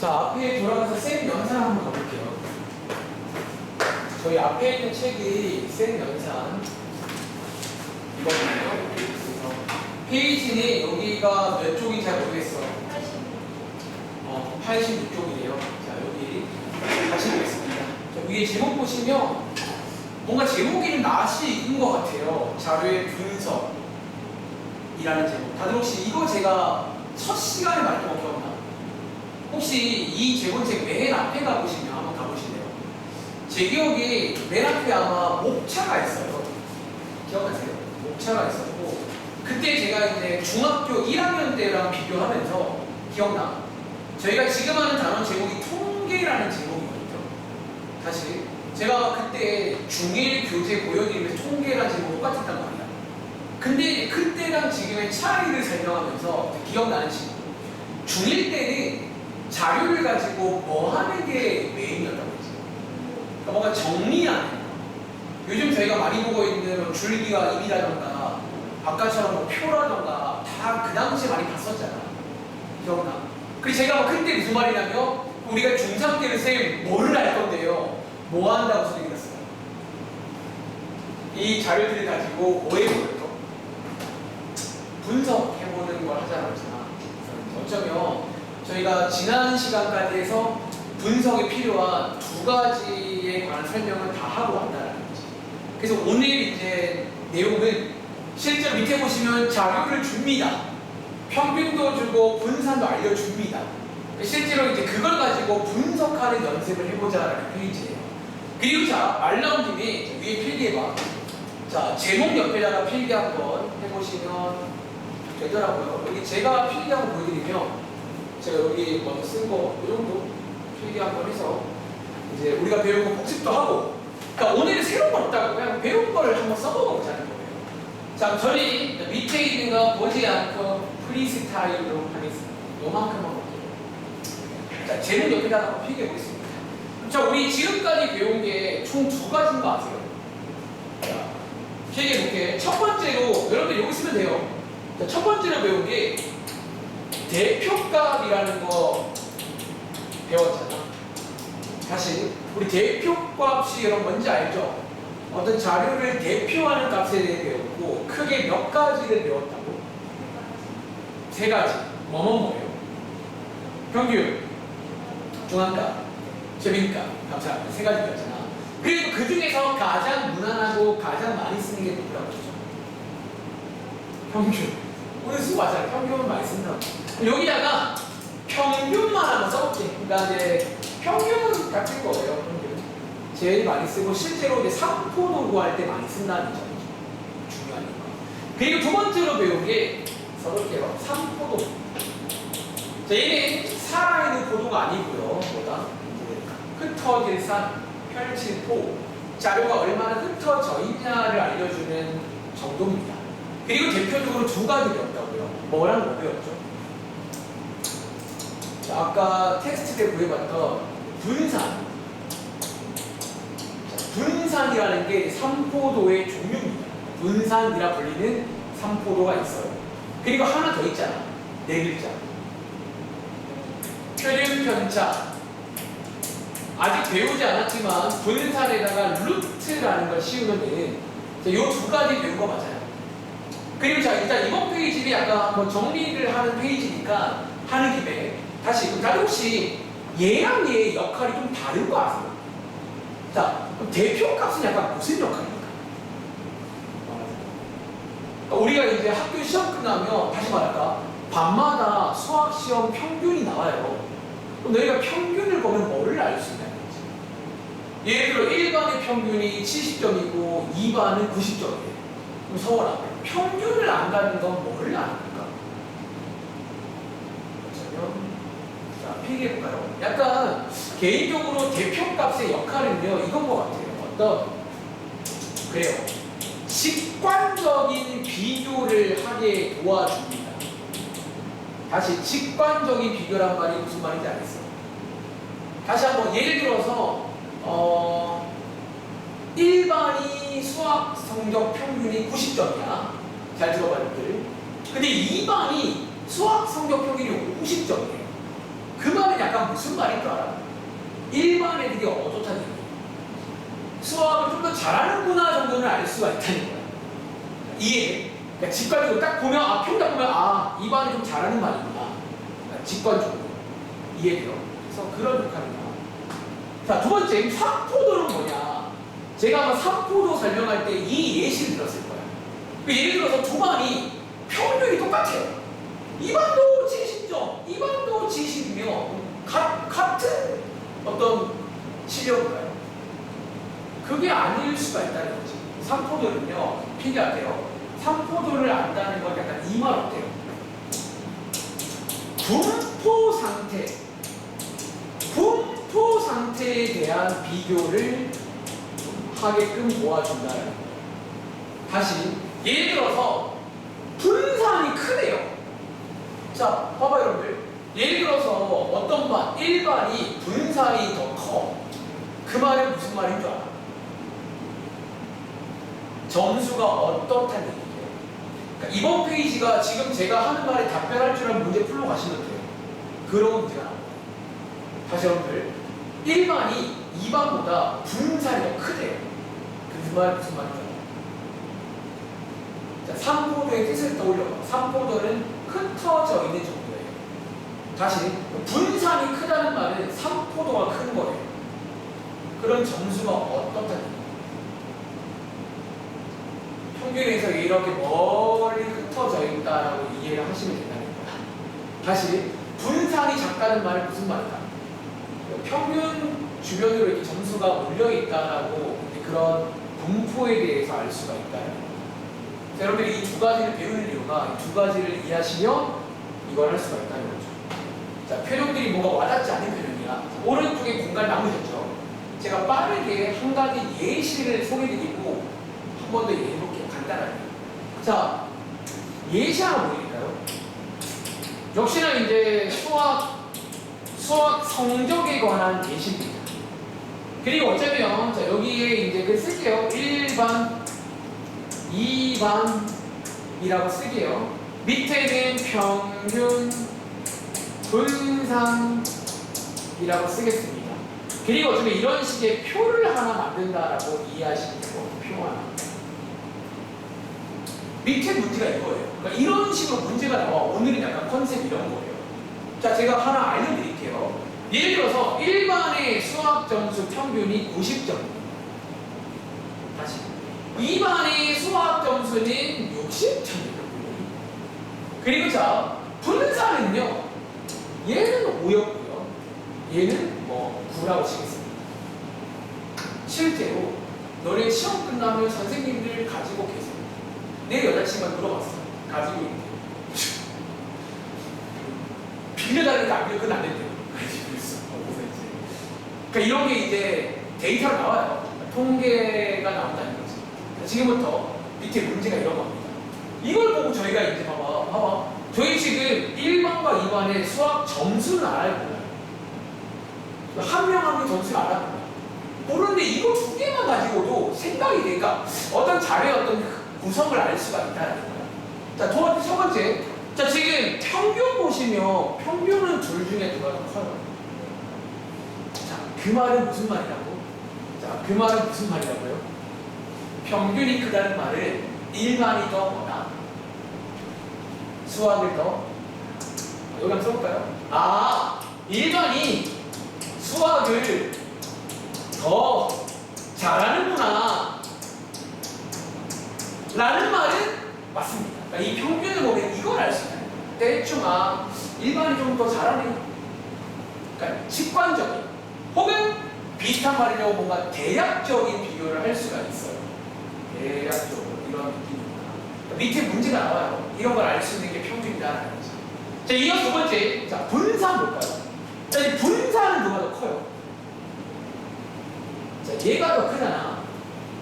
자, 앞에 돌아가서 쌤 연산 한번 가볼게요. 저희 앞에 있는 책이 쌤 연산 이거거든요. 그래서 페이지는 여기가 몇 쪽인지 잘 모르겠어. 86쪽이래요. 자, 여기 다시 보겠습니다. 자, 위에 제목 보시면 뭔가 제목이 좀 낯이 익은 것 같아요. 자료의 분석이라는 제목. 다들 혹시 이거 제가 첫 시간에 말했던 거 기억나? 혹시 이 제본책 맨 앞에 가보시면 한번 가보실래요? 제 기억에 맨 앞에 아마 목차가 있어요. 기억하세요? 목차가 있었고 그때 제가 이제 중학교 1학년 때랑 비교하면서 기억나? 저희가 지금 하는 단원 제목이 통계라는 제목이거든요. 사실 제가 그때 중1 교재 보여드리면서 통계라는 제목 똑같았단 말이야. 근데 그때랑 지금의 차이를 설명하면서 기억나는 친구 중1 때는 자료를 가지고 뭐 하는 게 메인이었다고 했죠. 그러니까 뭔가 정리하는 거. 요즘 저희가 많이 보고 있는 줄기와 입이라던가 아까처럼 뭐 표라던가 다 그 당시에 많이 봤었잖아. 기억나? 그리고 제가 그때 무슨 말이냐면 우리가 중3 때는 쌤 뭐를 할 건데요? 뭐 한다고 소리 들었어요? 이 자료들을 가지고 뭐 해보는 거? 분석해보는 걸 하자고 했잖아. 어쩌면 저희가 지난 시간까지 해서 분석에 필요한 두 가지에 관한 설명을 다 하고 왔다는 거지. 그래서 오늘 이제 내용은 실제로 밑에 보시면 자료를 줍니다. 평균도 주고 분산도 알려줍니다. 실제로 이제 그걸 가지고 분석하는 연습을 해보자라는 페이지예요. 그리고 자, 말 나온 김에 위에 필기해봐. 자, 제목 옆에다가 필기 한번 해보시면 되더라고요. 여기 제가 필기 한번 보여드리면 제가 여기 먼저 쓴 거 이 정도 필기 한번 해서 이제 우리가 배운 거 복습도 하고 그러니까 오늘은 새로운 건 없다고 그냥 배운 걸 한번 써보고 보자는 거예요. 자, 저희 밑에 있는 거 보지 않고 프리스타일로 하겠습니다. 요만큼만 볼게요. 자, 제목 옆에다가 한번 필기해 보겠습니다. 자, 우리 지금까지 배운 게 총 두 가지인 거 아세요? 자, 필기해 볼게요. 첫 번째로 여러분들 여기 쓰면 돼요. 자, 첫 번째로 배운 게 대표값이라는 거 배웠잖아. 다시 우리 대표값이 여러분 뭔지 알죠? 어떤 자료를 대표하는 값에 대해 배웠고 크게 몇 가지를 배웠다고? 세 가지. 뭐예요? 평균, 중앙값, 최빈값. 감사합니다. 세 가지 배웠잖아. 그리고 그 중에서 가장 무난하고 가장 많이 쓰는 게 누구라고 했죠? 평균. 오늘 수고 많잖아요. 평균을 많이 쓴다고. 여기다가 평균만 한번 써볼게. 그러니까 이제 평균 같은 거예요. 평균. 제일 많이 쓰고 실제로 이제 삼포도 구할 때 많이 쓴다는 점이 중요하니까. 그리고 두 번째로 배운 게 써볼게요. 삼포도. 자, 얘는 살아있는 포도가 아니고요. 뭐다? 흩어질 산, 펼칠 포. 자료가 얼마나 흩어져 있냐를 알려주는 정도입니다. 그리고 대표적으로 두 가지 배웠다고요. 뭐랑 뭐 배웠죠? 자, 아까 텍스트 때 구해봤던 분산. 자, 분산이라는 게 삼포도의 종류입니다. 분산이라 불리는 삼포도가 있어요. 그리고 하나 더 있잖아. 네 글자. 표준 편차. 아직 배우지 않았지만 분산에다가 루트라는 걸 씌우면 되는 이 두 가지 배운 거 맞아요. 그리고 자, 일단 이번 페이지를 약간 한번 정리를 하는 페이지니까 하는 김에 다시 다들 혹시 얘랑 얘의 역할이 좀 다른 거 아세요? 자, 그럼 대표값은 약간 무슨 역할입니까? 우리가 이제 학교 시험 끝나면 다시 말할까? 밤마다 수학 시험 평균이 나와요. 그럼 너희가 평균을 보면 뭐를 알 수 있냐는 거지. 예를 들어 1반의 평균이 70점이고 2반은 90점이에요. 그럼 서원아, 평균을 안다는 건 뭐를 아는 걸까? 자, 필기해볼까요? 약간 개인적으로 대표값의 역할은요 이건 것 같아요. 어떤 그래요. 직관적인 비교를 하게 도와줍니다. 다시 직관적인 비교란 말이 무슨 말인지 알겠어요? 다시 한번 예를 들어서 1반이 수학 성적 평균이 90점이야. 잘 들어봐 여러분들. 근데 2반이 수학 성적 평균이 50점이에요. 그 말은 약간 무슨 말인 줄 알아? 일반 애들이 어떻다는 얘기야. 수학을 좀 더 잘하는구나 정도는 알 수가 있다는 거야. 이해? 그러니까 직관적으로 딱 보면, 평딱 보면, 이 반이 좀 잘하는 말이구나. 그러니까 직관적으로. 이해돼요? 그래서 그런 역할이다. 자, 두 번째, 삼포도는 뭐냐? 제가 아마 삼포도 설명할 때 이 예시를 들었을 거야. 예를 들어서 두 반이 평균이 똑같아요. 이 반도 70점, 이 반도 70이면 같은 어떤 실력인가요? 그게 아닐 수가 있다는 거지. 삼포도는요, 필요하대요. 삼포도를 안다는 건 약간 이 말 어때요? 분포 상태에 대한 비교를 하게끔 도와준다는 거예요. 다시 예를 들어서 분산이 크네요. 자, 봐봐 여러분들. 예를 들어서 어떤 반, 1반이 분산이 더 커. 그 말은 무슨 말인 줄 알아? 점수가 어떻다는 얘기예요. 그러니까 이번 페이지가 지금 제가 하는 말에 답변할 줄 아는 문제 풀러 가시면 돼요. 그런 문제가 나옵니다. 다시 여러분들, 1반이 2반보다 분산이 더 크대요. 그 말 무슨 말인지 알아요? 자, 삼포도의 뜻을 떠올려봐. 삼포도는 흩어져 있는 정도예요. 다시, 분산이 크다는 말은 삼포도가 큰 거예요. 그런 점수가 어떻다는 얘기예요. 평균에서 이렇게 멀리 흩어져 있다라고 이해를 하시면 된다는 거야. 다시, 분산이 작다는 말은 무슨 말이다? 평균 주변으로 이렇게 점수가 몰려있다라고 그런 분포에 대해서 알 수가 있다는 거예요. 자, 여러분들이 이 두 가지를 배우는 이유가 이 두 가지를 이해하시면 이걸 할 수가 있다는 거죠. 자, 표현들이 뭔가 와닿지 않는 표현이야. 오른쪽에 공간 남으셨죠? 제가 빠르게 한 가지 예시를 소개드리고 한 번 더 이해해볼게요. 간단하게. 자, 예시 하나 보여드릴까요? 역시나 이제 수학 성적에 관한 예시입니다. 그리고 어쩌면, 자, 여기에 이제 그 쓸게요. 1반, 2반이라고 쓸게요. 밑에는 평균, 분산이라고 쓰겠습니다. 그리고 어쩌면 이런 식의 표를 하나 만든다라고 이해하시면 되고, 표 하나. 밑에 문제가 이거예요. 그러니까 이런 식으로 문제가 나와. 오늘은 약간 컨셉 이런 거예요. 자, 제가 하나 알려드릴게요. 예를 들어서 1반의 수학 점수 평균이 90점입니다. 다시. 2반의 수학 점수는 60점이에요. 그리고 자, 분산은요. 얘는 5였고요. 얘는 뭐 9라고 치겠습니다. 실제로 너네 시험 끝나면 선생님들 가지고 계세요. 내 여자친구가 물어봤어. 가지고 있는데. 빌려달라니까 안 빌려. 그건 안 된대요. 그러니까 이런 게 이제 데이터로 나와요. 통계가 나온다는 거지. 지금부터 밑에 문제가 이런 겁니다. 이걸 보고 저희가 이제 봐봐. 저희 지금 1반과 2반의 수학 점수는 알아야 몰라요. 한 명 한 명 점수를 알아야 몰라요. 모르는데 이거 두 개만 가지고도 생각이 되니까 어떤 자료의 어떤 구성을 알 수가 있다는 거예요. 자, 첫 번째. 자, 지금 평균 보시면 평균은 둘 중에 누가 더 커요? 자, 그 말은 무슨 말이라고? 자, 그 말은 무슨 말이라고요? 평균이 크다는 말은 1반이 더 뭐다? 수학을 더? 여기 한번 써볼까요? 1반이 수학을 더 잘하는구나 라는 말은 맞습니다. 그러니까 이 평균을 보면 이걸 알 수 있는 거예요. 대충 1반이 좀 더 잘하네요. 그러니까 직관적인 혹은 비슷한 말이라고 뭔가 대략적인 비교를 할 수가 있어요. 대략적으로 이런 느낌입니다. 그러니까 밑에 문제가 나와요. 이런 걸 알 수 있는 게 평균이다라는 거죠. 자, 이어서 두 번째. 자, 분산 볼까요? 자, 이 분산은 누가 더 커요? 자, 얘가 더 크잖아.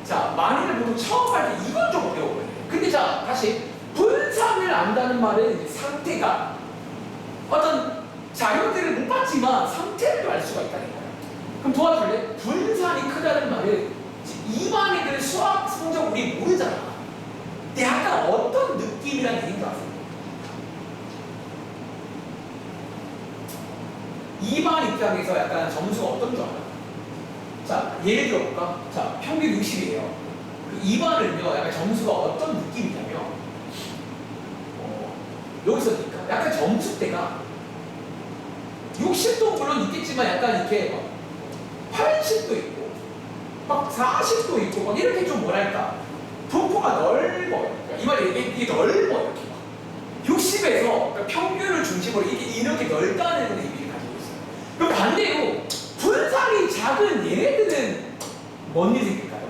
자, 만일을 모두 처음 할 때 이건 좀 어려워요. 근데 자, 다시 분산을 안다는 말은 이제 상태가 어떤 자료들을 못 봤지만 상태를 알 수가 있다는 거야. 그럼 도와줄래? 분산이 크다는 말은 2반 애들 수학 성적 우리 모르잖아. 근데 약간 어떤 느낌이란 얘기인 줄 아세요? 2반 입장에서 약간 점수가 어떤 줄 알아요? 자, 예를 들어볼까? 자, 평균 60이에요. 그 2반은요, 약간 점수가 어떤 느낌이냐면, 여기서니까 약간 점수대가 60도 물론 있겠지만 약간 이렇게 막 80도 있고, 막 40도 있고, 막 이렇게 좀 뭐랄까, 분포가 넓어요. 그러니까 이 말이 이게 넓어요. 이렇게 60에서 그러니까 평균을 중심으로 이렇게 넓다는 의미를 가지고 있어요. 그럼 반대로 분산이 작은 얘네들은 뭔 일이 생길까요?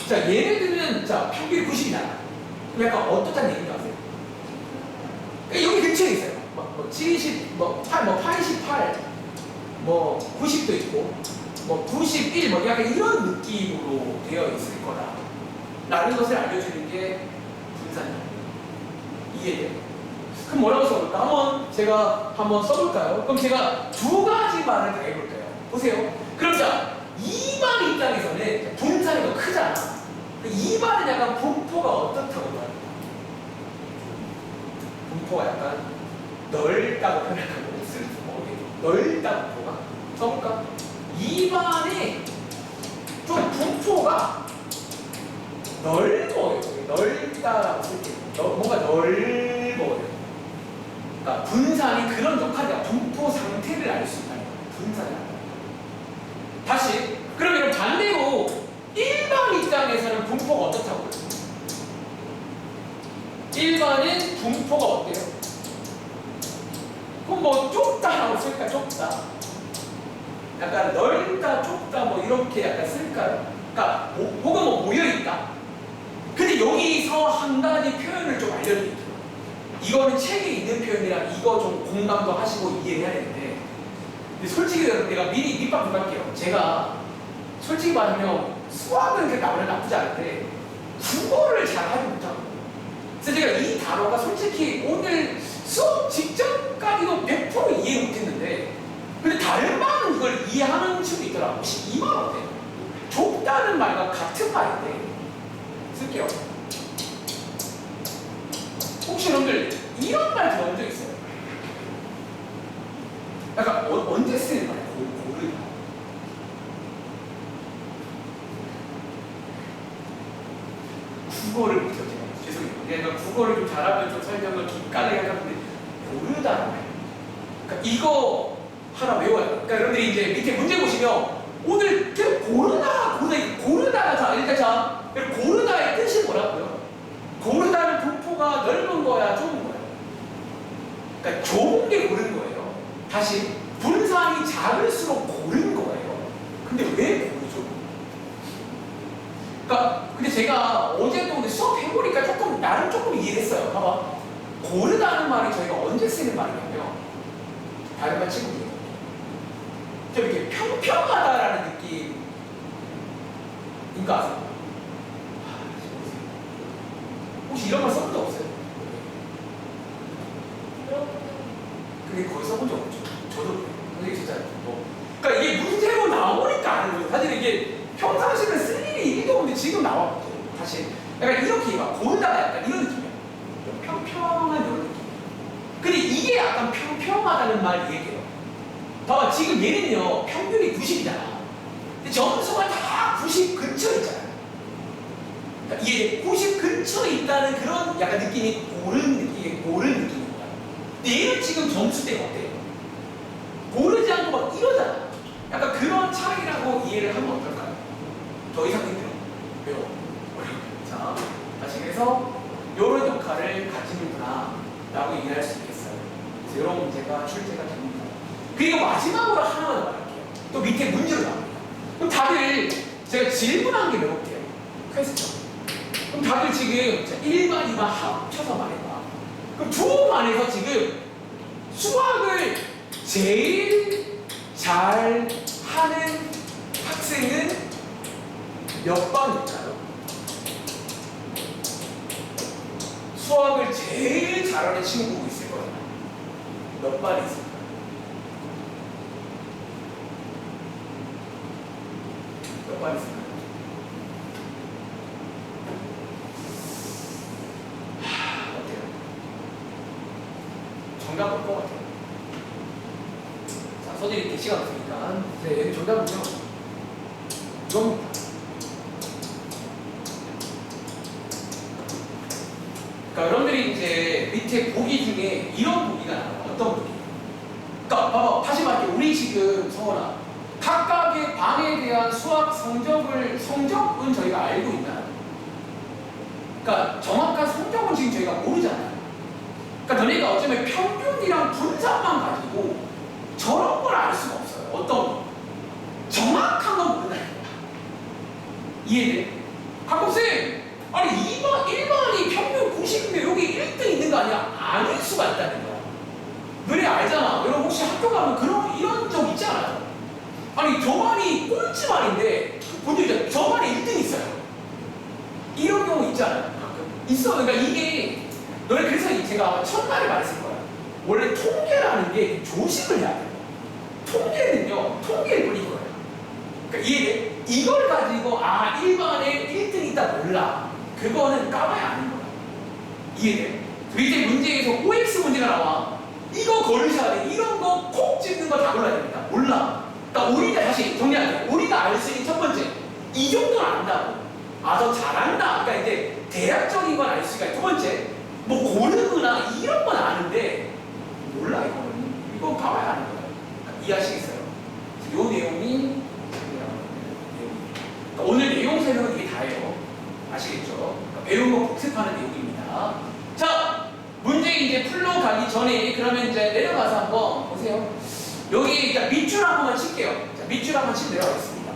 자, 얘네들은 자 평균이 90이잖아. 그럼 약간 어떻다는 얘기인지 아세요? 그러니까 여기 근처에 있어요. 뭐 70, 뭐 88, 뭐 90도 있고, 뭐 91, 뭐 약간 이런 느낌으로 되어 있을 거다. 라는 것을 알려주는 게 분산이에요. 이해돼요? 그럼 뭐라고 써볼까? 제가 한번 써볼까요? 그럼 제가 두 가지 말을 다 해볼게요. 보세요. 그럼 자, 2반 입장에서는 분산이 더 크잖아. 2반은 약간 분포가 어떻다고 말합니다. 분포가 약간 넓다고 표현하고 넓다 분포가. 써볼까? 2반에 좀 분포가 넓어요. 넓다라고 쓸게요. 뭔가 넓어요. 그러니까 분산이 그런 역할이야. 분포 상태를 알 수 있다는 거예요. 분산이 아니라. 다시. 그러면 반대로 일반 입장에서는 분포가 어떻다고요? 일반은 분포가 어때요? 그럼 뭐 좁다라고 쓸까? 좁다. 약간 넓다, 좁다 뭐 이렇게 약간 쓸까요? 그러니까 혹은 뭐 모여있다. 근데 여기서 한 가지 표현을 좀 알려드릴게요. 이거는 책에 있는 표현이라 이거 좀 공감도 하시고 이해해야 되는데, 근데 솔직히 내가 미리 밑밥 좀 할게요. 제가 솔직히 말하면 수학은 그렇게 나쁘지 않은데 국어를 잘 하지 못하거든요. 그래서 제가 이 단어가 솔직히 오늘 수업 직전까지도 100% 이해 못했는데, 근데 다른 말은 이걸 이해하는 친구 있더라고요. 혹시 이 말 어때요? 좁다는 말과 같은 말인데 쓸게요. 혹시 여러분들 이런 말 들어본 적 있어요? 약간 언제 쓰는 말이에요? 고르다. 국어를 못해요. 제가 죄송해요. 그러니까 국어를 좀 잘하면 좀 설명을 기깔나게 하는데 고르다는 말. 그러니까 이거 하나 외워야 돼요. 그러니까 여러분들이 이제 밑에 문제 보시면 오늘 계속 고르다가 자 일단 자 고르다의 뜻이 뭐라고요? 고르다는 분포가 넓은 거야, 좁은 거야? 그러니까 좁은 게 고른 거예요. 다시 분산이 작을수록 고른 거예요. 근데 왜 고르죠? 그러니까 근데 제가 어제도 근데 수업 해보니까 나름 조금 이해했어요. 봐봐. 고르다는 말이 저희가 언제 쓰는 말이냐면 다른 말 친구들 좀 이렇게 평평하다라는 느낌인 거 아세요? 혹시 이런 말 써본 적 없어요? 근데 거의 써본 적 없죠. 저도 그래요. 이게 진짜 그러니까 이게 문제로 나오니까 아는 거죠. 사실 이게 평상시는 쓸 일이 1도 없는데 지금 나왔거든요. 사실 약간 이렇게 막 고르다가 약간 이런 느낌이야. 평평한 이런 느낌. 근데 이게 약간 평평하다는 말 얘기해요. 봐봐, 지금 얘는요 평균이 90이잖아. 근데 점수가 다 90 근처에 있잖아요. 그러니까 이게 90 근처에 있다는 그런 약간 느낌이 고른 느낌인 거야. 근데 얘는 지금 점수대가 어때요? 고르지 않고 막 이러잖아. 약간 그런 차이라고 이해를 하면 어떨까요? 더 이상 힘들어. 외워. 자, 다시 그래서 이런 역할을 가지는구나 라고 이해할 수 있겠어요. 그래서 이런 문제가 출제가 됩니다. 그리고 마지막으로 하나만 더 말할게요. 또 밑에 문제로 나옵니다. 그럼 다들 제가 질문한 게 몇 개요? 퀘스천. 그럼 다들 지금 1반, 2반 합쳐서 말해봐. 그럼 두 반에서 지금 수학을 제일 잘 하는 학생은 몇 반일까요? 수학을 제일 잘하는 친구가 있을 거예요. 몇 반이 있을까요? 몇 반 있을까요? 어때요? 정답 올 것 같아요. 써드릴게요. 시간 없으니까. 네, 정답은요. 이겁니다. 그러니까 여러분들이 이제 밑에 보기 중에 이런 보기가 나와요. 어떤 보기? 그러니까 봐봐. 다시 말할게. 우리 지금 성원아. 각각의 반에 대한 수학 성적은 저희가 알고 있나요? 그러니까 정확한 성적은 지금 저희가 모르잖아요. 그러니까 너네가 어쩌면 평균이랑 분산만 가지고 저런 걸 알 수가 없어요. 어떤 거? 정확한 건 모른다는 거야. 이해돼? 가끔씩 아니 2번, 1번이 평균 90인데 여기 1등 있는 거 아니야? 아닐 수가 있다는 거야. 너네 알잖아. 여러분 혹시 학교 가면 이런 적 있지 않아요? 아니 저 반이 꼴찌반인데 본 적 있잖아요. 저 반에 1등 있어요. 이런 경우 있잖아요. 가끔 있어. 그러니까 이게 너네 그래서 제가 첫날에 말했을 거야. 원래 통계라는 게 조심을 해야 돼요. 통계는요, 통계일 뿐인 거예요. 그러니까 이해돼? 이걸 가지고 1반에 1등 있다 몰라. 그거는 까봐야 아는 거야. 이해돼? 밑에 문제에서 OX 문제가 나와. 이거 걸으셔야 돼. 이런 거 콕 찍는 거 다 골라야 됩니다. 몰라. 그러니까 우리가 다시 정리할게요. 우리가 알 수 있는 첫 번째, 이 정도는 안다고. 저 잘한다. 그러니까 이제 대략적인 건 알 수가 있고, 두 번째, 뭐 고르거나 이런 건 아는데 몰라 이거는. 이건 가봐야 하는 거예요. 그러니까 이해하시겠어요? 이 내용이 그러니까 오늘 내용 설명은 이게 다예요. 아시겠죠? 그러니까 배운 거 복습하는 내용입니다. 자, 문제 이제 풀러 가기 전에 그러면 이제 내려가서 한번 보세요. 여기 일단 밑줄 한 번만 칠게요. 자, 밑줄 한 번 치고 내려가겠습니다.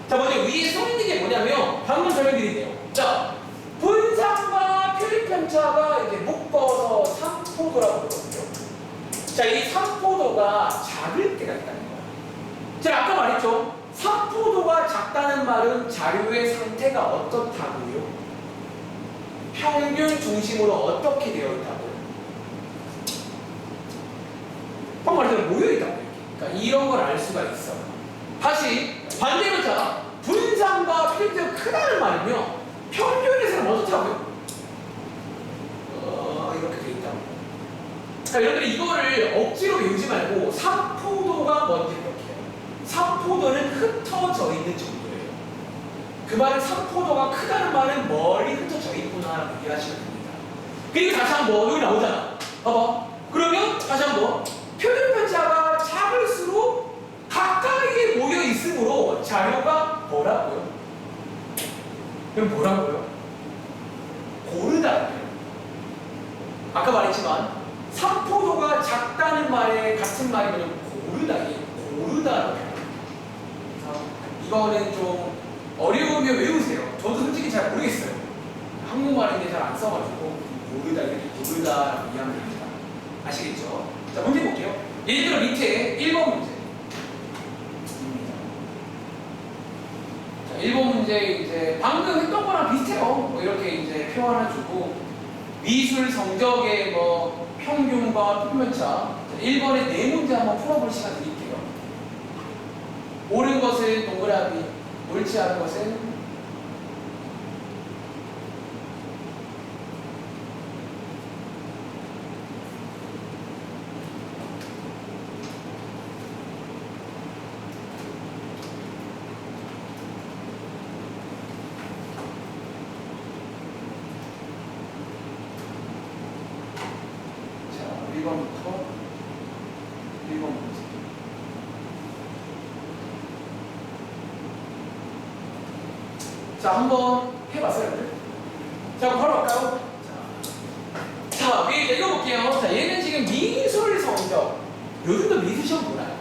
자, 먼저 위에 써 있는 게 뭐냐면 방금 설명드릴게요. 자, 분산과 표준편차가 이제 묶어서 3포도라고 그러거든요. 자, 이 3포도가 작을 때가 있다는 거야. 제가 아까 말했죠. 3포도가 작다는 말은 자료의 상태가 어떻다고요? 평균 중심으로 어떻게 되어 있다고요? 방금 말했잖아요. 모여있다고 이렇게. 그러니까 이런 걸 알 수가 있어. 다시 반대로 자, 분산과 표준편차가 크다는 말이며 평균에서는 어떻다고요? 이렇게 돼 있다고. 자, 여러분들 이거를 억지로 외우지 말고 3포도가 뭔지 이렇게 해요. 3포도는 흩어져 있는 정도예요. 그 말은 3포도가 크다는 말은 멀리 흩어져 있구나 이해하시면 됩니다. 그리고 다시 한번 여기 나오잖아. 봐봐. 그러면 다시 한번 표준편차가 작을수록 가까이에 모여 있으므로 자료가 뭐라고요? 그럼 뭐라고요? 고르다고요. 아까 말했지만 3포도가 작다는 말에 같은 말이면 고르다라고 해요. 이거는 좀 어려우면 외우세요. 저도 솔직히 잘 모르겠어요. 한국말인데 잘 안 써가지고 고르다 이렇게 고르다라고 이해하면 됩니다. 아시겠죠? 자, 문제 볼게요. 예를 들어 밑에 1번 문제. 자, 1번 문제 이제 방금 했던 거랑 비슷해요. 뭐 이렇게 이제 표 하나 주고 미술 성적의 뭐 평균과 표면차. 1번에 네 문제 한번 풀어볼 시간 드릴게요. 옳은 것은 동그라미, 옳지 않은 것은 자, 1번부터 1번 문제. 자, 한번 해봤어요, 여러분들? 자, 그럼 바로 갈까요? 자, 위에 읽어볼게요. 자, 얘는 지금 미술 성적. 요즘도 미술 시험 보나요?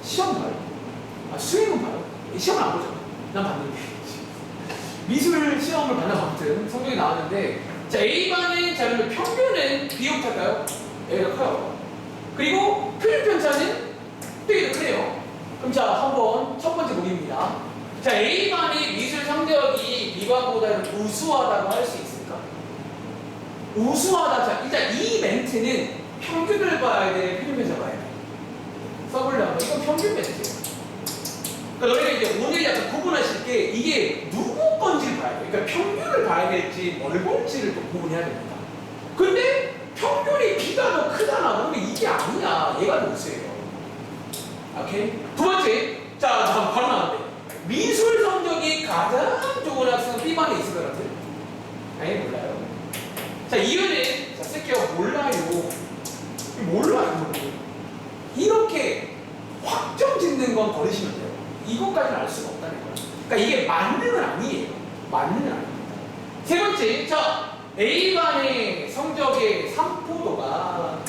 시험 봐요? 수행은 봐요? 시험은 안 보죠? 난 봤는데. 미술 시험을 봤나 아무튼 성적이 나왔는데, 자, A반의 자료는 평균은 비슷할까요? A가 커요. 그리고 표준편차는 되게 더 크네요. 그럼 자, 한번 첫 번째 보기입니다. 자, A반의 미술 성적이 B반보다는 우수하다고 할 수 있을까? 우수하다. 자, 일단 이 멘트는 평균을 봐야 돼, 표준편차 봐야 돼. 써보려면 이건 평균 멘트예요. 그러니까 너희가 이제 오늘 약간 구분하실 게 이게 누구 건지를 봐야 돼. 그러니까 평균을 봐야 될지 뭘 볼지를 또 구분해야 됩니다. 근데 평균이 B가 더 크잖아. 그러면 이게 아니야. 얘가 노스예요. 오케이? 두 번째, 자, 바로 나왔는데 미술 성적이 가장 좋은 학생은 B반에 있을 것 같아요. 아니, 몰라요. 자, 이유는, 자, 쓸게요. 몰라요. 몰라요. 이렇게 확정 짓는 건 버리시면 돼요. 이것까지는 알 수가 없다는 거예요. 그러니까 이게 맞는은 아니에요. 맞는은 아닙니다. 세 번째, 자, A반의 성적의 3포도가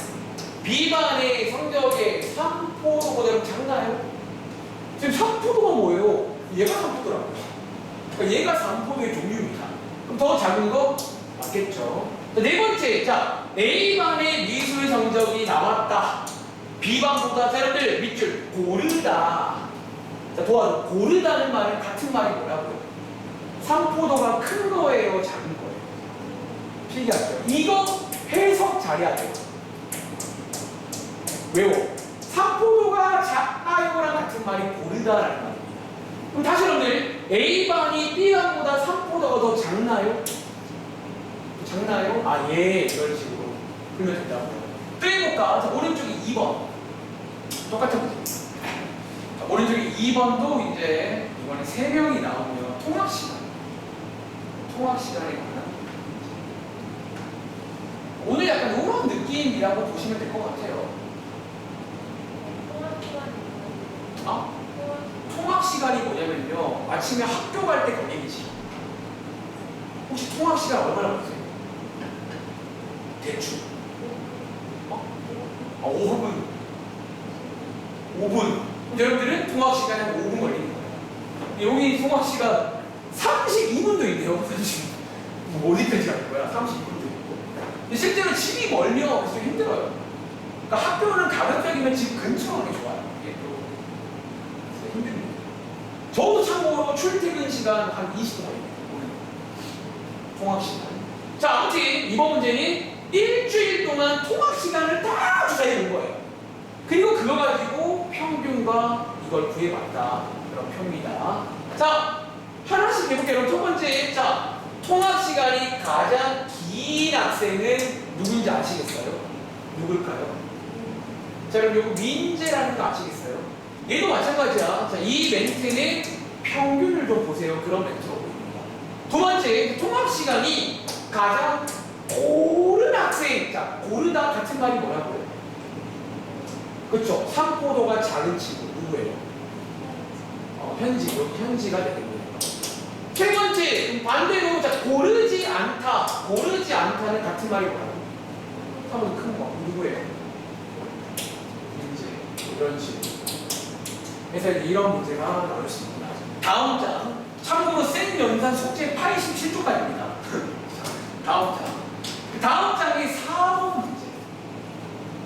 B반의 성적의 3포도보다 작나요? 지금 3포도가 뭐예요? 얘가 3포도라고요. 그러니까 얘가 3포도의 종류입니다. 그럼 더 작은 거 맞겠죠? 네 번째, 자, A반의 미술 성적이 나왔다. B반보다 여러분들 밑줄 고르다. 자, 도와줘. 고르다는 말은 같은 말이 뭐라고요? 3포도가 큰 거예요, 작은 거예요? 필기하죠. 이거 해석 잘해야 돼요. 왜요? 3포도가 작아요랑 같은 말이 고르다라는 말입니다. 그럼 다시 여러분들 A반이 B반보다 3포도가 더 작나요? 작나요? 아, 예, 이런 식으로 그러면 된다고요. 또 해볼까? 자, 오른쪽이 2번 똑같은 거죠. 자, 오른쪽이 2번도 이제 이번에 3명이 나오면 통합시간에 관한 오늘 약간 이런 느낌이라고 보시면 될 것 같아요. 통학 시간이 뭐냐면요, 아침에 학교 갈 때 걸리지. 혹시 통학 시간 얼마나 걸리세요? 대충 5분. 여러분들은 통학 시간에 5분 걸리는 거예요. 여기 통학 시간 32분도 있네요. 30. 뭐 어디까지 가는 거야? 32분도 있고. 근데 실제로 집이 멀면 그래서 힘들어요. 그러니까 학교는 가급적이면 집 근처로 하는 게 좋아요. 이게 또 힘듭니다. 저도 참고로 출퇴근 시간 한 20분 걸립니다. 통학 시간. 자, 아무튼 이번 문제는 일주일 동안 통학 시간을 다 주사해 놓은 거예요. 그리고 그거 가지고 평균과 이걸 구해봤다. 그런 표입니다. 자, 하나씩 해볼게요. 그럼 첫 번째, 자, 통학 시간이 가장 긴 학생은 누군지 아시겠어요? 누굴까요? 자, 그럼 요거 민재라는 거 아시겠어요? 얘도 마찬가지야. 자, 이 멘트는 평균을 좀 보세요. 그런 멘트로 보입니다. 두 번째, 통학 시간이 가장 고른 학생. 자, 고르다 같은 말이 뭐라고요? 그렇죠. 3포도가 작은 친구 누구예요? 현지. 여기 현지가 되겠네요. 세 번째, 반대로 자, 고르지 않다. 고르지 않다는 같은 말이 뭐라고? 3보다 큰 거. 누구예요? 현지. 이런 식으로. 그래서 이런 문제가 나올 수 있습니다. 다음 장. 참고로 생연산 숙제 87쪽까지입니다. 다음 장. 그 다음 장이 4번 문제.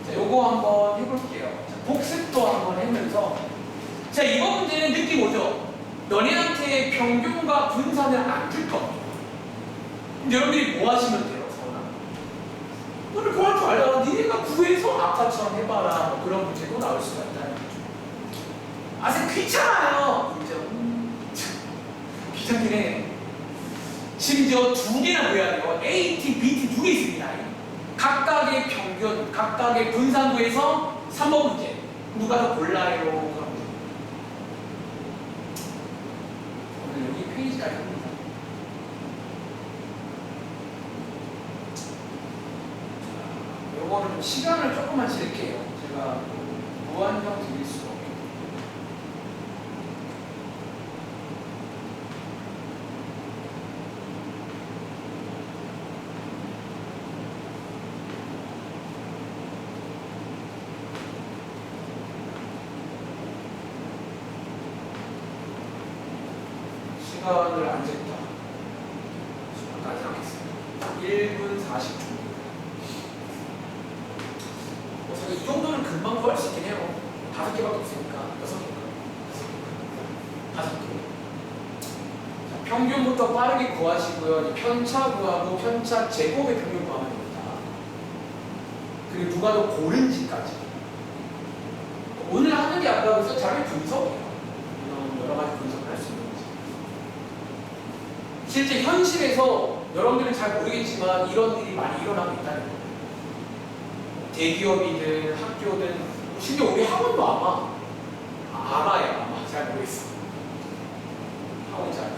자, 요거 한번 해볼게요. 자, 복습도 한번 하면서. 자, 이번 문제는 느낌 오죠? 너네한테 평균과 분산을 안 줄 겁니다. 근데 여러분들이 뭐 하시면 돼요, 서운아? 너를 구할 줄 알잖아. 니네가 구해서 아까처럼 해봐라. 뭐 그런 문제도 나올 수가 있다는 거죠. 아, 쌤 귀찮아요. 귀찮긴 해. 심지어 2개나 구해야 돼요. AT, BT 2개 있습니다. 각각의 평균, 각각의 분산구에서 3번 문제. 누가 더 골라요? 그럼 오늘 여기 페이지까지 합니다. 자, 요거는 좀 시간을 조금만 드릴게요. 제가 무한정 드릴 수가 없게. 시간을 안 쟀다. 시간까지 하겠습니다. 1분 40초입니다. 이 정도는 금방 구할 수 있긴 해요. 5개밖에 없으니까 6개인가? 5개. 평균부터 빠르게 구하시고요. 편차 구하고 편차 제곱의 평균 구하면 됩니다. 그리고 누가 더 고른지까지. 오늘 하는 게 아까 그래서 자기 분석이에요. 여러 가지 분석을 할 수 있는 거죠. 실제 현실에서 여러분들은 잘 모르겠지만 이런 일이 많이 일어나고 있다는 거예요. 대기업이든 학교든 아마야. 잘 모르겠어. 하원이 잘.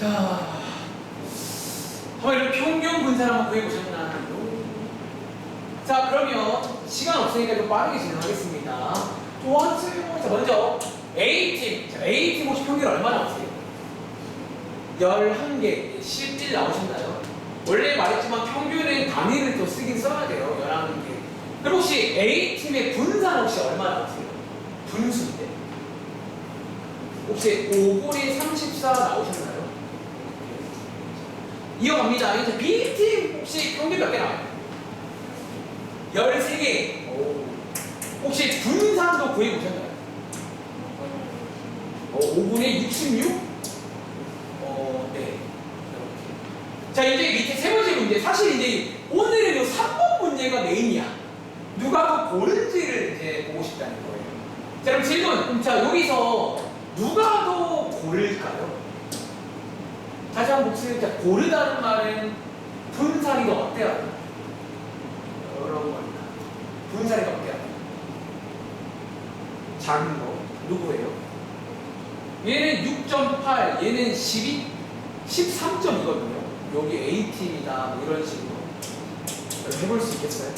자, 한번 이런 평균 분사를 한번 구해보셨나요? 자, 그러면 시간 없으니까 좀 빠르게 진행하겠습니다. 두 번째, 자, 먼저 A팀. 자, A팀 혹시 평균 얼마 나오세요? 11개, 11 나오셨나요? 원래 말했지만 평균은 단위를 더 쓰긴 써야 돼요. 11개. 그럼 혹시 A팀의 분산 혹시 얼마 나오세요? 분수인데. 혹시 5분의 34 나오셨나요? 이어갑니다. 이제 B팀 혹시 평균 몇 개 나와요? 13개. 혹시 분산도 구해보셨나요? 5분의 66? 네. 자, 이제 밑에 세 번째 문제. 사실 이제 오늘은 이 3번 문제가 메인이야. 누가 더 고른지를 이제 보고 싶다는 거예요. 자, 그럼 질문. 자, 여기서 누가 더 고를까요? 다시 한번 복습. 자, 고르다는 말은 분산이 더 어때요? 이런 겁니다. 분산이 더 어때요? 작은 거. 누구예요? 얘는 6.8, 얘는 12, 13점이거든요. 여기 A팀이다. 뭐 이런 식으로. 해볼 수 있겠어요?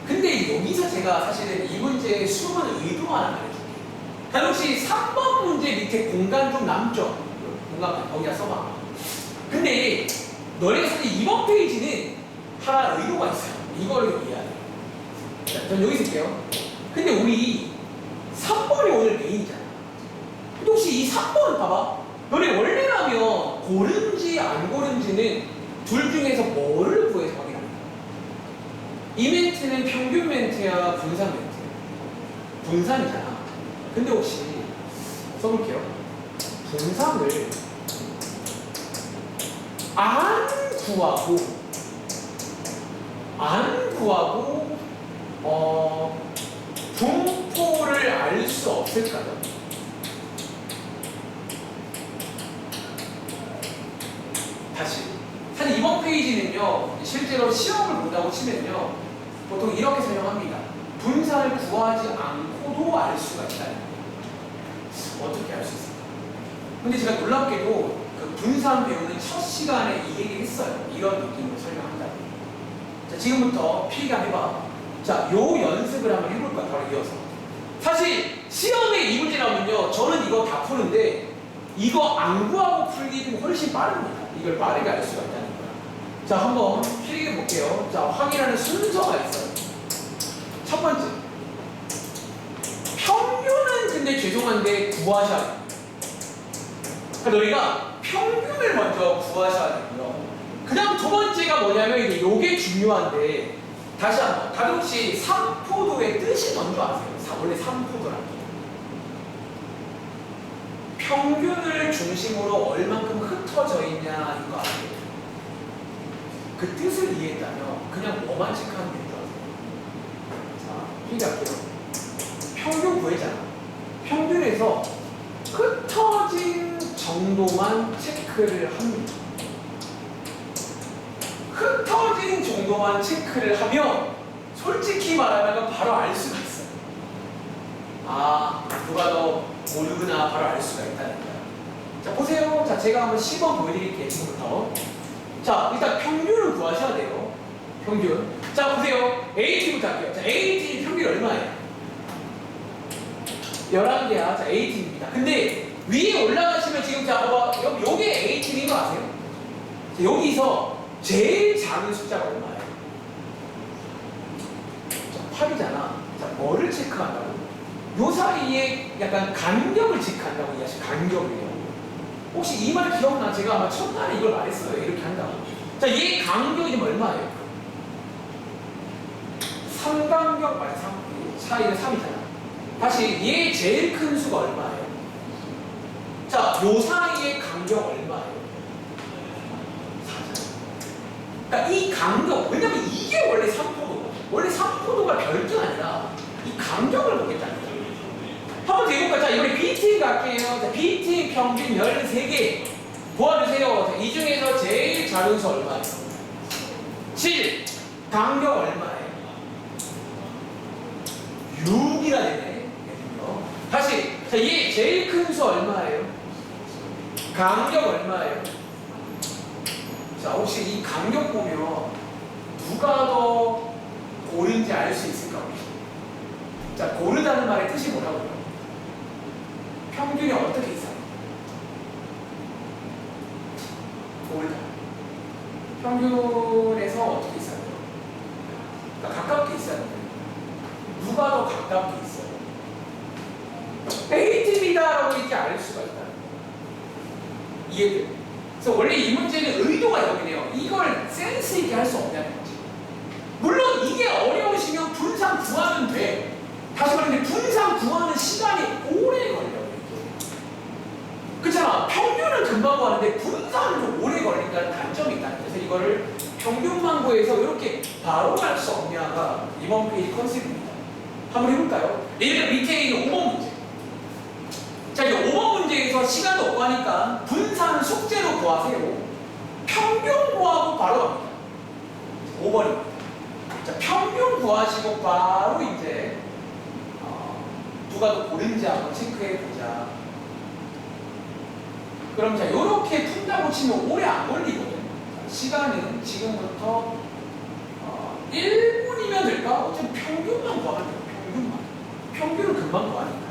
근데 여기서 제가 사실은 이 문제의 수능을 의도 하나 말해줄게요. 자, 혹시 3번 문제 밑에 공간 좀 남죠? 공간 거기다 써봐. 근데 너네가 사실 이번 페이지는 하나 의도가 있어요. 이거를 이해해야 돼요. 자, 전 여기 있을게요. 근데 우리 3번이 오늘 메인이잖아. 근데 혹시 이 3번 봐봐. 너네 원래라면 고른지 안 고른지는 둘 중에서 뭐를 구해서 확인합니까? 이 멘트는 평균 멘트야, 분산 멘트야? 분산이잖아. 근데 혹시 써볼게요. 분산을 안 구하고 분포를 알 수 없을까요? 다시. 사실 이번 페이지는요, 실제로 시험을 본다고 치면요, 보통 이렇게 설명합니다. 분산을 구하지 않고도 알 수가 있다는 거예요. 어떻게 알 수 있을까? 근데 제가 놀랍게도 그 분산 배우는 첫 시간에 이 얘기를 했어요. 이런 느낌으로 설명한다고. 자, 지금부터 필기한 해봐. 자, 요 연습을 한번 해볼 거야. 바로 이어서. 사실 시험에 이 문제 나오면요, 저는 이거 다 푸는데 이거 안 구하고 풀기는 훨씬 빠릅니다. 이걸 빠르게 알 수가 있다는 거야. 자, 한번 필기해 볼게요. 자, 확인하는 순서가 있어요. 첫 번째, 평균은 근데 죄송한데 구하셔야 돼요. 그러니까 너희가 평균을 먼저 구하셔야 되고요. 그 다음 두 번째가 뭐냐면 이제 요게 중요한데, 다시 한번 다들 혹시 삼포도의 뜻이 뭔지 아세요? 원래 삼포도라는 게 평균을 중심으로 얼만큼 흩어져 있냐 이거 아세요? 그 뜻을 이해했다면 그냥 뭐만 체크하면 되는 줄 아세요? 자, 필기할게요. 평균 구해잖아. 평균에서 흩어진 정도만 체크를 합니다. 흩어진 정도만 체크를 하면 솔직히 말하면 바로 알 수가 있어요. 아, 누가 더 모르구나 바로 알 수가 있다는 거야. 자, 보세요. 자, 제가 한번 시범 보여드릴게요. 지금부터. 자, 일단 평균을 구하셔야 돼요. 평균. 자, 보세요. AT부터 할게요. 자, AT 평균이 얼마예요? 11개야. 자, AT입니다. 근데 위에 올라가시면 지금 자, 봐봐. 요게 AT인 거 아세요? 자, 여기서 제일 작은 숫자가 얼마예요? 자, 8이잖아. 자, 뭐를 체크한다고? 요 사이에 약간 간격을 체크한다고 이해하시죠? 간격이요. 혹시 이 말 기억나? 제가 아마 첫날에 이걸 말했어요. 이렇게 한다고. 자, 얘 간격이 지금 얼마예요? 3간격 말이 3, 사이가 3이잖아. 다시 얘 제일 큰 수가 얼마예요? 자, 요 사이의 간격 얼마예요? 4잖아. 그러니까 이 간격, 왜냐면 이게 원래 3포도, 원래 3포도가 별게 아니라 이 간격을 보겠다는 거예요. 한번 더 해볼까요? 자, 이번에 BT 갈게요. 자, BT 평균 13개 구해주세요. 자, 이 중에서 제일 작은 수 얼마예요? 7. 간격 얼마예요? 6이라 되네. 다시. 자, 얘 제일 큰 수 얼마예요? 간격 얼마예요? 자, 혹시 이 간격 보면 누가 더 고른지 알 수 있을까? 자, 고르다는 말의 뜻이 뭐라고요? 평균이 어떻게 있어요? 고르다. 평균에서 어떻게 있어요? 그러니까 가깝게 있어야 돼요. 누가 더 가깝게 있어요? A팀이다라고 이렇게 알 수가 있다. 이해돼요? 그래서 원래 이 문제는 의도가 여기네요. 이걸 센스 있게 할 수 없냐는 거지. 물론 이게 어려우시면 분산 구하면 돼. 다시 말하면 분산 구하는 시간이 오래 걸려요. 그렇잖아. 평균은 금방 구하는데 분산은 좀 오래 걸린다는 단점이 있다. 그래서 이거를 평균만 구해서 이렇게 바로 갈 수 없냐가 이번 페이지 컨셉입니다. 한번 해볼까요? 예를 들어 밑에 있는 5번 문제. 자, 이제 5번 문제에서 시간도 없고 하니까 분산 숙제로 구하세요. 평균 구하고 바로 갑니다. 5번입니다. 자, 평균 구하시고 바로 이제 누가 더 고른지 한번 체크해 보자. 그럼 자, 요렇게 푼다고 치면 오래 안 걸리거든요. 자, 시간은 지금부터 1분이면 될까? 어차피 평균만 구하면 돼요. 평균만. 평균은 금방 구하니까.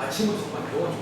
아침부터 정말 배워줘.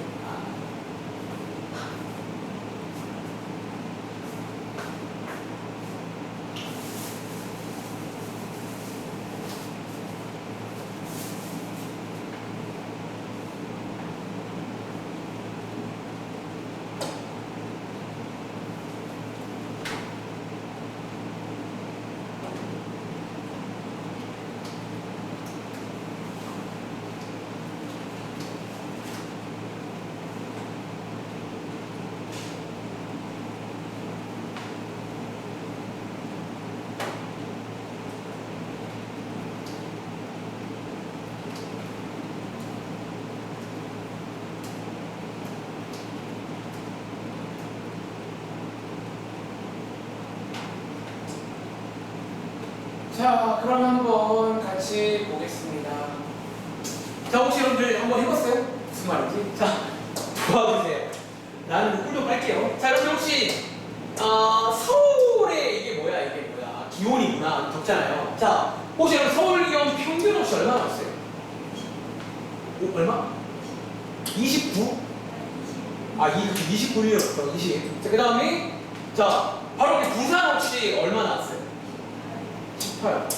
자, 그럼 한번 같이 보겠습니다. 자, 혹시 여러분들 한번 해봤어요? 무슨 말인지? 자, 도와주세요. 나는 꿀 좀 빨게요. 자, 여러분 혹시 서울에 이게 뭐야? 기온이구나. 덥잖아요. 자, 혹시 여러분 서울 기온 평균 혹시 얼마 나왔어요? 얼마? 29? 29일이었어. 20. 자, 그 다음에 자, 바로 우리 부산 혹시 얼마 나왔어요? 18.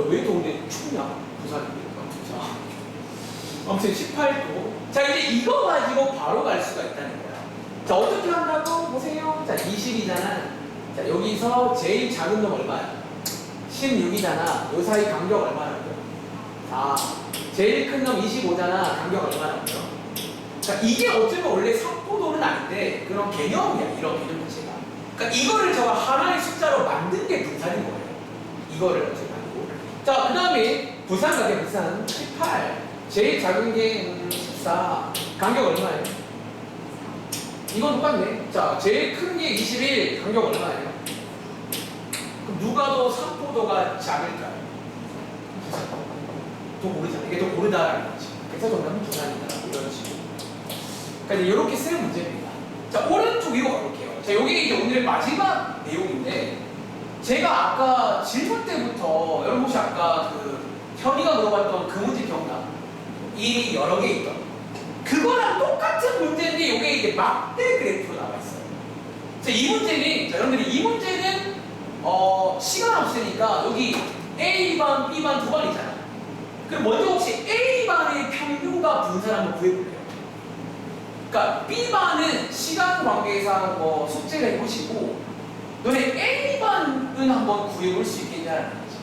왜 또 근데 춥냐? 부산인데. 자, 아무튼 18도. 자, 이제 이거 가지고 바로 갈 수가 있다는 거야. 자, 어떻게 한다고? 보세요. 자, 20이잖아. 자, 여기서 제일 작은 놈 얼마야? 16이잖아. 요 사이 간격 얼마라고요? 4. 제일 큰 놈 25잖아. 간격 얼마라고요? 자, 이게 어쩌면 원래 3포도는 아닌데 그런 개념이야. 이런 개념 자체가. 그러니까 이거를 제가 하나의 숫자로 만든 게 분산인 거예요. 이거를 어떻게 만들고. 자, 그 다음에 부산 가게 부산 18. 제일 작은 게 14. 간격 얼마예요? 이건 똑같네. 자, 제일 큰 게 21, 간격 얼마예요? 그럼 누가 더 산포도가 작을까요? 더 모르잖아. 이게 더 모르다라는 거지. 그래서 정답은 부산이다. 이런 식으로. 그러니까 이렇게 쓰는 문제입니다. 자, 오른쪽 위로 가볼게요. 자, 이게 이제 오늘의 마지막 내용인데, 제가 아까 질문 때부터, 여러분 혹시 아까 그 현이가 물어봤던 그 문제 기억나? 일이 여러 개 있던. 그거랑 똑같은 문제인데, 이게 이제 막대 그래프로 나와 있어요. 자, 이 문제는, 자, 여러분들이 이 문제는, 시간 없으니까 여기 A반, B반 두 반이잖아. 그럼 먼저 혹시 A반의 평균과 분산을 한번 구해볼래요? 그러니까 B반은 시간 관계상 뭐 숙제를 해보시고 너네 A반은 한번 구해볼 수 있겠냐는 거지.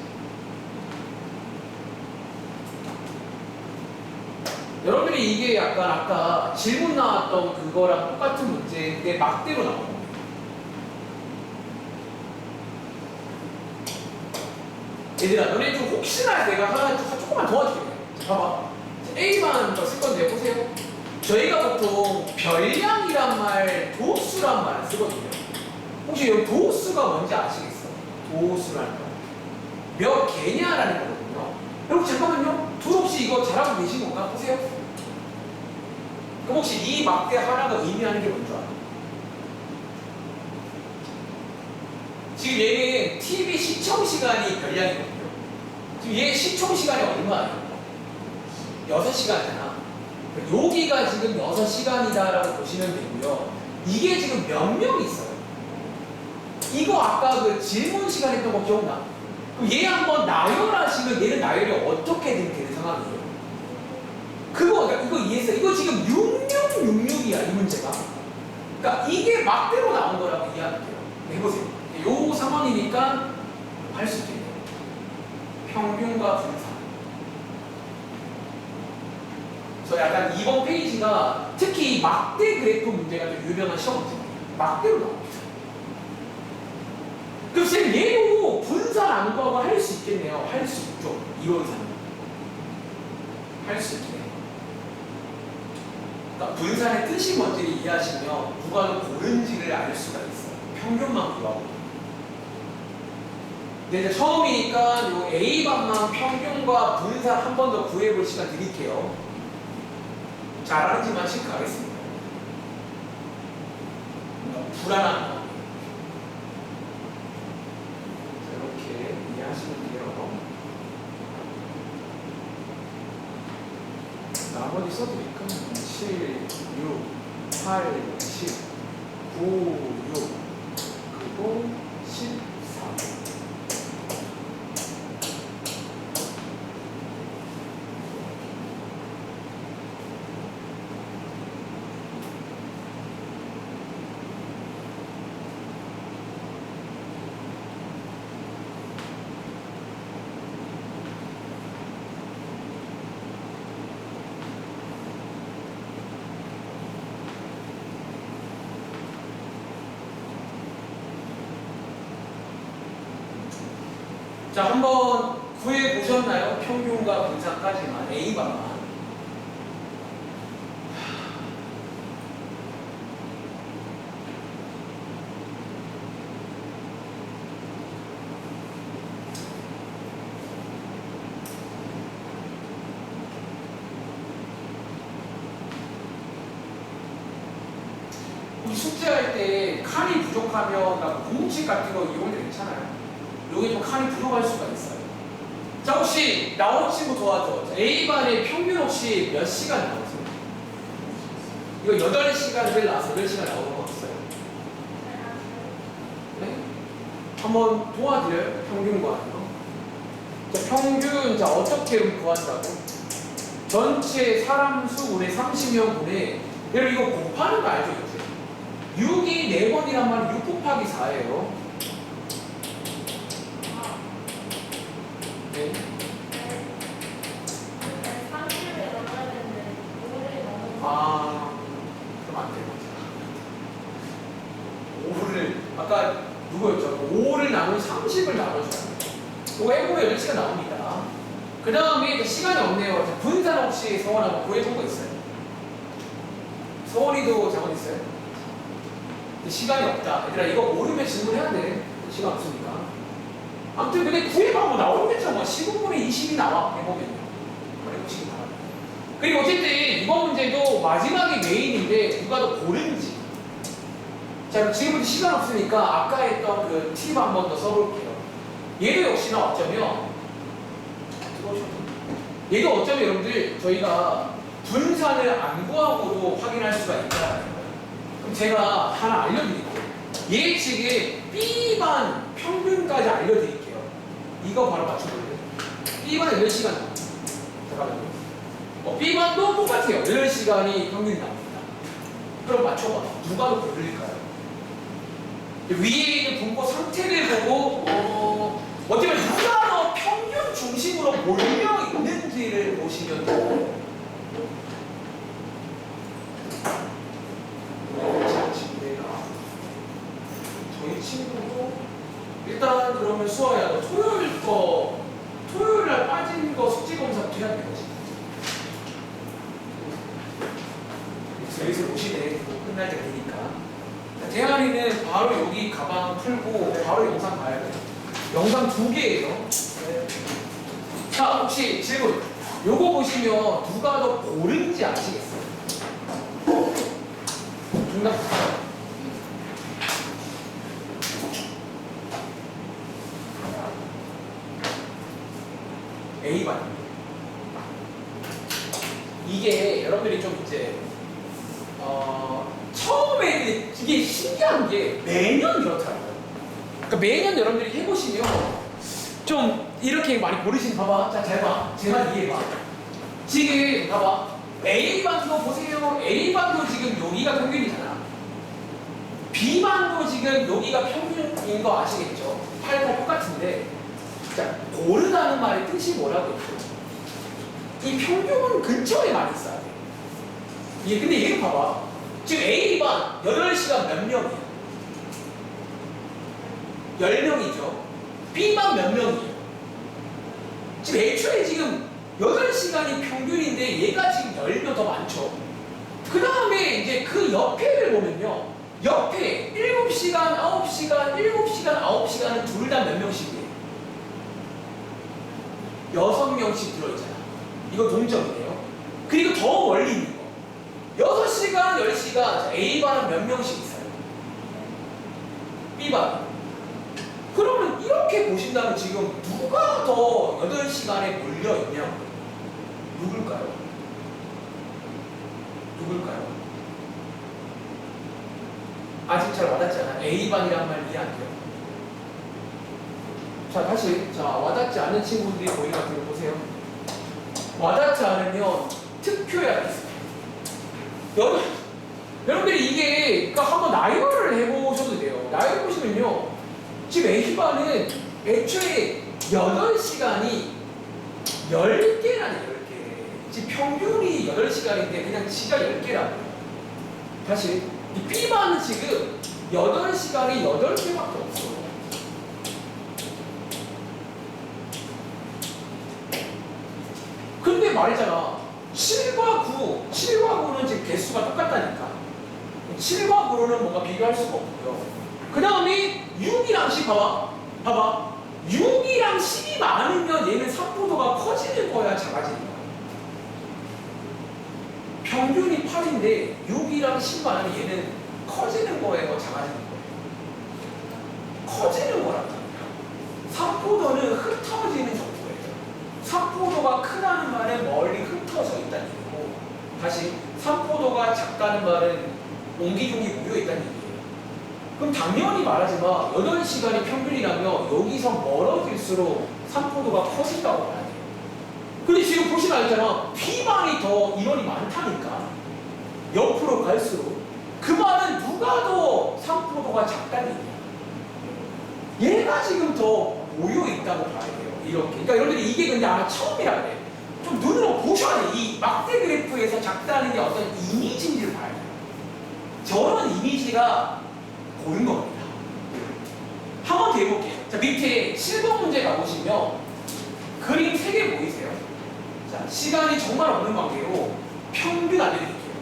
여러분들이 이게 약간 아까 질문 나왔던 그거랑 똑같은 문제인데 막대로 나온 거예요. 얘들아, 너네 좀 혹시나 내가 하나 조금만 도와줄게. 봐봐. A반 쓸 건데 보세요. 저희가 보통 별량이란 말, 도수란 말을 쓰거든요. 혹시 여기 도수가 뭔지 아시겠어요? 도수라는 거. 몇 개냐라는 거거든요. 여러분 잠깐만요. 둘 혹시 이거 잘하고 계신 건가? 보세요. 그럼 혹시 이 막대 하나가 의미하는 게 뭔지 알아요? 지금 얘는 TV 시청 시간이 별량이거든요. 지금 얘 시청 시간이 얼마예요? 6시간이잖아. 여기가 지금 6시간이다라고 보시면 되고요. 이게 지금 몇 명 있어요? 이거 아까 그 질문 시간 했던 거 기억나? 그럼 얘 한번 나열하시면 얘는 나열이 어떻게 되는 상황이에요? 이거 이해했어요? 이거 지금 6666이야, 이 문제가. 그러니까 이게 막대로 나온 거라고 이해하면 돼요. 해보세요. 요 상황이니까 할 수 있겠네요. 평균과 분산. 그래서 약간 이번 페이지가 특히 막대 그래프 문제가 좀 유명한 시험 문제입니다. 막대로 나옵니다. 그럼 쌤 얘도 분산 안과가 할 수 있겠네요. 할 수 있죠. 이론상. 할 수 있겠네요. 그러니까 분산의 뜻이 뭔지를 이해하시면 누가 더 고른지를 알 수가 있어요. 평균만 구하고. 근데 이제 처음이니까 요 A반만 평균과 분산 한 번 더 구해볼 시간 드릴게요. 잘하는지만 체크하겠습니다. 불안한 거. 이렇게 이해하시면 돼요. 나머지 써드릴까? 7, 6, 8, 10, 9, 6, 그리고 14. 자, 한번 구해 보셨나요? 평균과 분산까지만, A반만. 우리 숙제할 때 칸이 부족하면 공식 같은 거 이용해도 괜찮아요. 여기 좀 칸이 부족할 수가 있어요. 자, 혹시 나온 친구 도와줘. A반의 평균 혹시 몇 시간 나오세요? 이거 8시간을 나와서 8시간 나오는 거 없어요? 네? 한번 도와드려요? 평균 구하는 거. 자, 평균, 자, 어떻게 구한다고? 전체 사람 수분의 30명분에, 여러분 이거 곱하는 거 알죠? 이제? 6이 4번이란 말은 6 곱하기 4예요. 네. 그럼 안 돼요. 5를, 아까 누구였죠? 5를 나누면 30을 나눠줘야 돼요. 5 해보면 10시간 나옵니다. 그 다음에 시간이 없네요. 분산 혹시 서원 한번 구해본 거 있어요? 서원이도 작업 있어요? 시간이 없다. 얘들아, 이거 모르면 질문해야 돼. 시간 없으니까. 아무튼 근데 구해봐. 뭐 나오겠죠. 뭐 15분에 20이 나와. 해보면요. 해보시기 바랍니다. 그리고 어쨌든 이번 문제도 마지막이 메인인데 누가 더 고른지. 자, 그럼 지금부터 시간 없으니까 아까 했던 그 팁 한 번 더 써볼게요. 얘도 역시나 어쩌면 얘도 어쩌면 여러분들 저희가 분산을 안 구하고도 확인할 수가 있다는 거예요. 그럼 제가 하나 알려드릴게요. 얘 지금 B반 평균까지 알려드릴게요. 이거 바로 맞춰볼래요? B반 8시간 잠깐만요. B반도 똑같아요. 8시간이 평균이 나옵니다. 그럼 맞춰봐. 누가 더 고를까요? 위에 있는 분포 상태를 보고 어쩌면 누가 더 평균 중심으로 몰려 있는지를 보시면 돼요. 저희 친구도 일단 그러면 수아야 너 토요일 날 빠진 거 숙제 검사부터 해야 되지. 여기서 오시네. 끝날 때 되니까. 대한이는 바로 여기 가방 풀고 바로 영상 봐야 돼요. 영상 2개예요. 자, 혹시 질문. 요거 보시면 누가 더 고른지 아시겠어요? 정답. A반. 이게 여러분들이 좀 이제 처음에 이게 신기한 게 매년 이렇더라고요. 그러니까 매년 여러분들이 해보시면 좀 이렇게 많이 고르시는 봐봐. 자, 잘 봐. 제 말 이해해봐. 지금 봐봐. A반도 보세요. A반도 지금 여기가 평균이잖아. B반도 지금 여기가 평균인 거 아시겠죠? 8과 똑같은데 자, 고르다는 말의 뜻이 뭐라고 했죠? 이 평균은 근처에 많이 있어야 돼. 예, 근데 얘를 봐봐. 지금 A반 8시간 몇 명이에요? 10명이죠. B반 몇 명이에요? 지금 애초에 지금 8시간이 평균인데 얘가 지금 10명 더 많죠. 그 다음에 이제 그 옆에를 보면요. 옆에 7시간, 9시간, 7시간, 9시간은 둘 다 몇 명씩이에요? 6명씩 들어있잖아. 이거 동점이에요. 그리고 더 멀리 있는 거. 6시간, 10시간, A반은 몇 명씩 있어요? B반. 그러면 이렇게 보신다면 지금 누가 더 8시간에 몰려있냐고요? 누굴까요? 누굴까요? 아직 잘 와닿지 않아. A반이란 말 이해 안 돼요. 자, 다시. 자, 와닿지 않은 친구들이 보이는 것 같은 거 보세요. 와닿지 않으면 특효약이 있어요. 여러분들이 이게, 그러니까 한번 나열을 해보셔도 돼요. 나열 보시면요. 지금 A반은 애초에 8시간이 10개라는 10개. 지금 평균이 8시간인데 그냥 지가 10개라고요. 다시. 이 B반은 지금 8시간이 8개밖에 없어요. 근데 말이잖아. 7과 9는 지금 개수가 똑같다니까. 7과 9는 뭔가 비교할 수가 없고요. 그 다음에 6이랑 10 봐봐. 6이랑 10이 많으면 얘는 산포도가 커지는 거야, 작아지는 거야? 평균이 8인데 6이랑 10 많으면 얘는 커지는 거예요, 작아지는 거예요? 커지는 거란 말이야. 산포도는 흩어지는 정도예요. 산포도가 크다는 말은 멀리 흩어져 있다는 얘기고, 다시 산포도가 작다는 말은 옹기종기 모여있다는 얘기예요. 그럼 당연히 말하지만 8시간이 평균이라면 여기서 멀어질수록 산포도가 커진다고 말해야 돼요. 근데 지금 보시면 알잖아. B반이 더 인원이 많다니까. 옆으로 갈수록 그 말은 누가 더 산포도가 작다는 얘기야. 얘가 지금 더 모여있다고 봐야 돼요. 이렇게. 그러니까 여러분들이 이게 근데 아마 처음이라 그래. 좀 눈으로 보셔야 돼. 이 막대 그래프에서 작다는 게 어떤 이미지인지를 봐야 돼요. 저런 이미지가 보는 겁니다. 한 번 더 해볼게요. 자, 밑에 7번 문제 가보시면 그림 3개 보이세요? 자, 시간이 정말 없는 관계로 평균 알려드릴게요.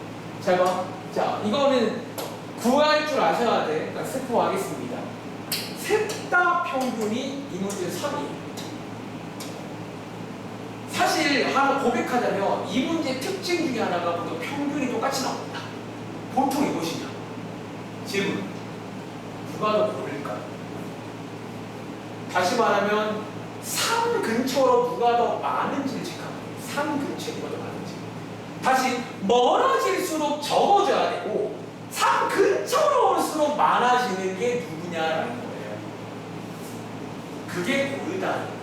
잘 봐. 자, 이거는 구할 줄 줄 아셔야 돼. 일단 스포하겠습니다. 셋 다 평균이 이 문제 3이에요. 사실 하나 고백하자면 이 문제 특징 중에 하나가 모두 평균이 똑같이 나옵니다. 보통 이것이냐? 질문. 누가 더 고를까요? 다시 말하면 3 근처로 누가 더 많은지를 체크합니다. 3 근처에 누가 더 많은지. 다시 멀어질수록 적어져야 되고 3 근처로 올수록 많아지는 게 누구냐라는 거예요. 그게 고르다.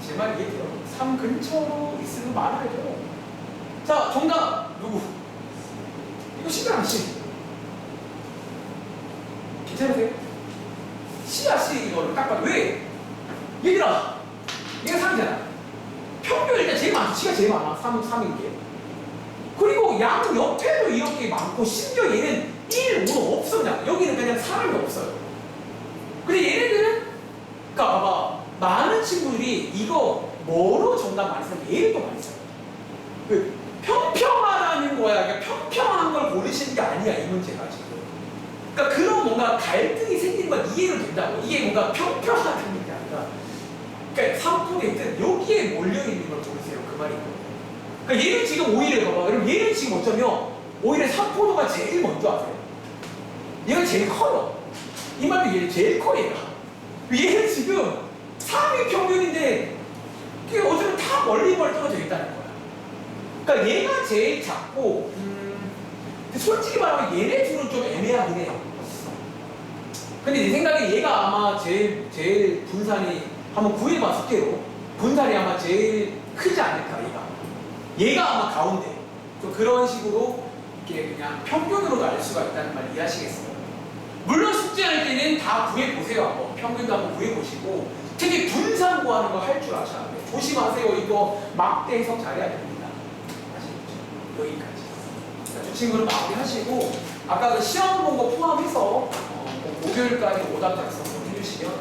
제 말 이해돼요? 3 근처로 있으면 많아요. 자, 정답 누구? 이거 C가 C. 괜찮으세요? C야 C 이거를 딱 봐도 왜? 얘들아, 얘가 3이잖아. 평균 일단 제일 많아. C가 제일 많아. 3인 게. 그리고 양 옆에도 이렇게 많고 심지어 얘는 1, 5도 없어 그냥. 여기는 그냥 사람이 없어요. 근데 얘네들은 그러니까 봐봐. 많은 친구들이 이거 뭐로 정답 많이 써요? 얘를 또 많이 써요. 그 평평하다는 거야. 그러니까 평평한 걸 고르시는 게 아니야 이 문제가 지금. 그러니까 그런 뭔가 갈등이 생기는 건 이해는 된다고. 이게 뭔가 평평하다는 게 아니라 그러니까 삼풍의 뜻 여기에 몰려있는 걸 보세요. 그 말인 거예요. 그러니까 얘는 지금 오히려 봐봐. 그럼 얘는 지금 어쩌면 오히려 삼포도가 제일 먼저 하세요. 얘가 제일 커요. 이 말도 얘 제일 커 얘가. 얘는 지금 3위 평균인데 그게 어쩌면 다 멀리 떨어져 있다는 거야. 그러니까 얘가 제일 작고 솔직히 말하면 얘네 둘은 좀 애매하긴 해요. 근데 내 생각에 얘가 아마 제일 분산이 한번 구해봐 숙제로 분산이 아마 제일 크지 않을까 얘가 아마 가운데 좀 그런 식으로 이렇게 그냥 평균으로도 알 수가 있다는 말 이해하시겠어요? 물론 숙제할 때는 다 구해보세요. 한번 평균도 한번 구해보시고 특히 분산 구하는 거 할 줄 아셔야 돼요. 조심하세요. 이거 막대 해석 잘해야 됩니다. 아시겠죠? 여기까지. 자, 두 친구는 마무리하시고 아까 그 시험 본 거 포함해서 목요일까지 오답 작성 좀 해주시면